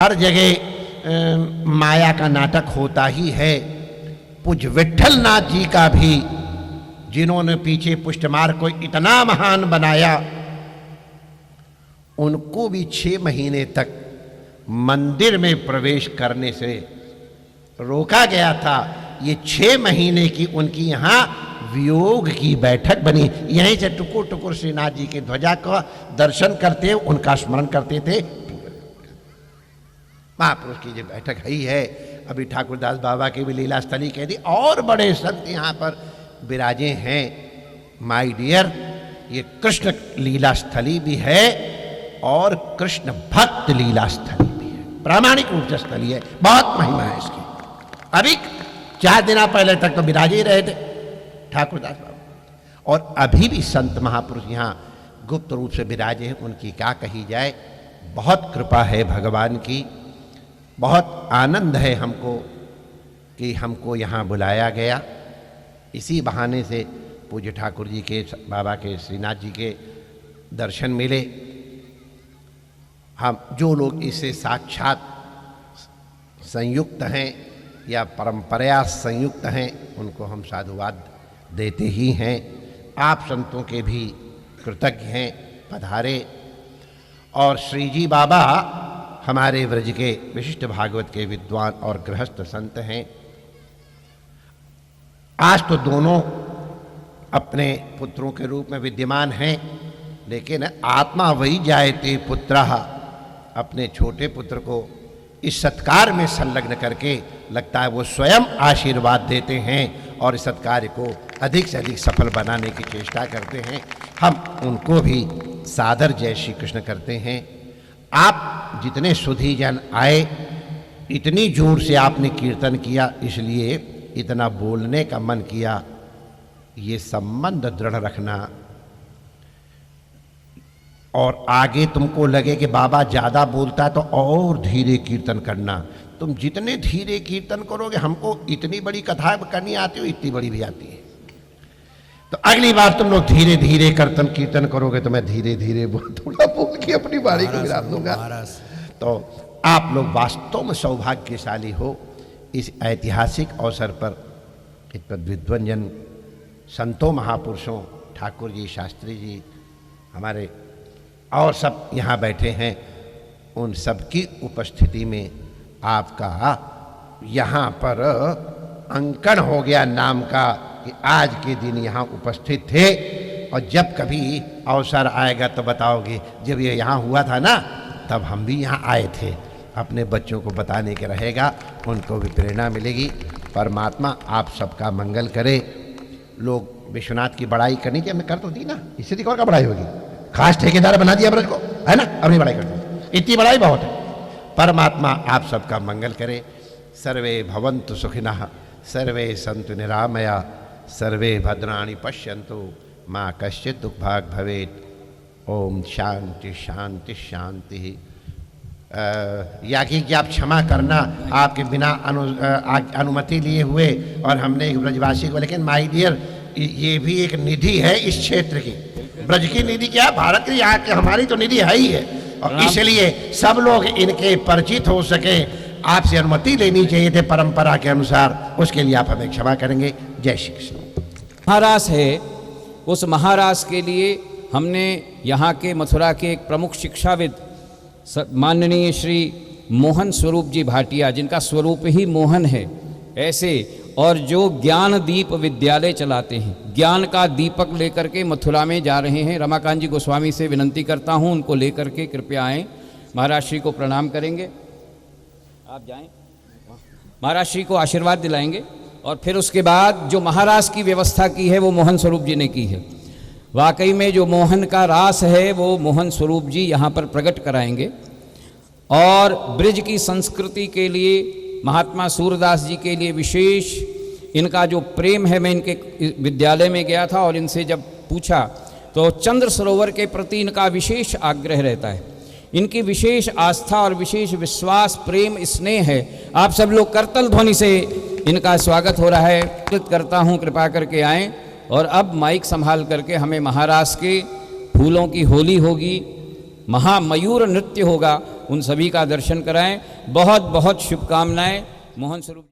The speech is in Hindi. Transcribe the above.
हर जगह माया का नाटक होता ही है। पूज्य विट्ठल नाथ जी का भी, जिन्होंने पीछे पुष्टमार्ग को इतना महान बनाया, उनको भी 6 महीने तक मंदिर में प्रवेश करने से रोका गया था। ये 6 महीने की उनकी यहाँ वियोग की बैठक बनी। यहीं से टुकुर टुकुर श्रीनाथ जी के ध्वजा का दर्शन करते, उनका स्मरण करते थे। महापुरुष की जो बैठक ही है। अभी ठाकुरदास बाबा की भी लीला स्थली कह दी, और बड़े संत यहाँ पर विराजे हैं। माय डियर, ये कृष्ण लीला स्थली भी है और कृष्ण भक्त लीला स्थली भी है, प्रामाणिक रूप से स्थली है। बहुत महिमा है इसकी। अभी 4 दिन पहले तक तो विराजे ही रहे थे ठाकुरदास बाबा, और अभी भी संत महापुरुष यहाँ गुप्त रूप से विराजे हैं। उनकी क्या कही जाए, बहुत कृपा है भगवान की। बहुत आनंद है हमको कि हमको यहाँ बुलाया गया। इसी बहाने से पूज्य ठाकुर जी के, बाबा के, श्रीनाथ जी के दर्शन मिले। हम जो लोग इससे साक्षात संयुक्त हैं या परंपरा संयुक्त हैं, उनको हम साधुवाद देते ही हैं। आप संतों के भी कृतज्ञ हैं, पधारे। और श्री जी बाबा हमारे व्रज के विशिष्ट भागवत के विद्वान और गृहस्थ संत हैं। आज तो दोनों अपने पुत्रों के रूप में विद्यमान हैं, लेकिन आत्मा वही जायते पुत्रः, अपने छोटे पुत्र को इस सत्कार में संलग्न करके लगता है वो स्वयं आशीर्वाद देते हैं और इस सत्कार को अधिक से अधिक सफल बनाने की चेष्टा करते हैं। हम उनको भी सादर जय श्री कृष्ण करते हैं। आप जितने सुधी जन आए, इतनी जोर से आपने कीर्तन किया, इसलिए इतना बोलने का मन किया। ये संबंध दृढ़ रखना, और आगे तुमको लगे कि बाबा ज़्यादा बोलता है तो और धीरे कीर्तन करना। तुम जितने धीरे कीर्तन करोगे, हमको इतनी बड़ी कथा करनी आती हो, इतनी बड़ी भी आती है। तो अगली बार तुम लोग धीरे धीरे कीर्तन करोगे तो मैं धीरे धीरे थोड़ा बोल के अपनी बारी को विराम दूंगा। तो आप लोग वास्तव में सौभाग्यशाली हो। इस ऐतिहासिक अवसर पर इत विद्वंजन संतों, महापुरुषों, ठाकुर जी, शास्त्री जी, हमारे और सब यहाँ बैठे हैं, उन सबकी उपस्थिति में आपका यहाँ पर अंकन हो गया नाम का कि आज के दिन यहाँ उपस्थित थे। और जब कभी अवसर आएगा तो बताओगे, जब ये यहाँ हुआ था ना, तब हम भी यहाँ आए थे। अपने बच्चों को बताने के रहेगा, उनको भी प्रेरणा मिलेगी। परमात्मा आप सबका मंगल करे। लोग विश्वनाथ की बड़ाई करनी चाहिए, हमने कर तो दी ना, इससे अधिक और का बड़ाई होगी। खास ठेकेदार बना दिया ब्रज को, है ना, अपनी बड़ाई कर दी, इतनी बड़ाई बहुत है। परमात्मा आप सबका मंगल करे। सर्वे भवन्तु सुखिनः, सर्वे सन्तु निरामया, सर्वे भद्राणि पश्यन्तु, माँ कश्चित् दुःखभाग् भवेत्। ओम शांति शांति शांति। याकी कि आप क्षमा करना, आपके बिना अनुमति लिए हुए और हमने एक ब्रजवासी को, लेकिन माय डियर, ये भी एक निधि है इस क्षेत्र की। ब्रज की निधि क्या, भारत की, यहाँ की हमारी तो निधि है ही है, और इसलिए सब लोग इनके परिचित हो सके, आपसे अनुमति लेनी चाहिए थे परंपरा के अनुसार। उसके लिए आप हमें क्षमा करेंगे। जय श्री कृष्ण। महारास है, उस महारास के लिए हमने यहाँ के मथुरा के एक प्रमुख शिक्षाविद माननीय श्री मोहन स्वरूप जी भाटिया, जिनका स्वरूप ही मोहन है, ऐसे, और जो ज्ञान दीप विद्यालय चलाते हैं, ज्ञान का दीपक लेकर के मथुरा में जा रहे हैं। रमाकांत जी गोस्वामी से विनंती करता हूँ उनको लेकर के कृपया आएँ। महाराज श्री को प्रणाम करेंगे, आप जाएं, महाराज श्री को आशीर्वाद दिलाएंगे, और फिर उसके बाद जो महारास की व्यवस्था की है वो मोहन स्वरूप जी ने की है। वाकई में जो मोहन का रास है वो मोहन स्वरूप जी यहाँ पर प्रकट कराएंगे। और ब्रज की संस्कृति के लिए महात्मा सूरदास जी के लिए विशेष इनका जो प्रेम है, मैं इनके विद्यालय में गया था और इनसे जब पूछा तो चंद्र सरोवर के प्रति इनका विशेष आग्रह रहता है। इनकी विशेष आस्था और विशेष विश्वास, प्रेम, स्नेह है। आप सब लोग करतल ध्वनि से इनका स्वागत हो रहा है। करता हूँ कृपा करके आएँ। और अब माइक संभाल करके हमें महाराज के फूलों की होली होगी, महामयूर नृत्य होगा, उन सभी का दर्शन कराएं। बहुत बहुत शुभकामनाएं। मोहन स्वरूप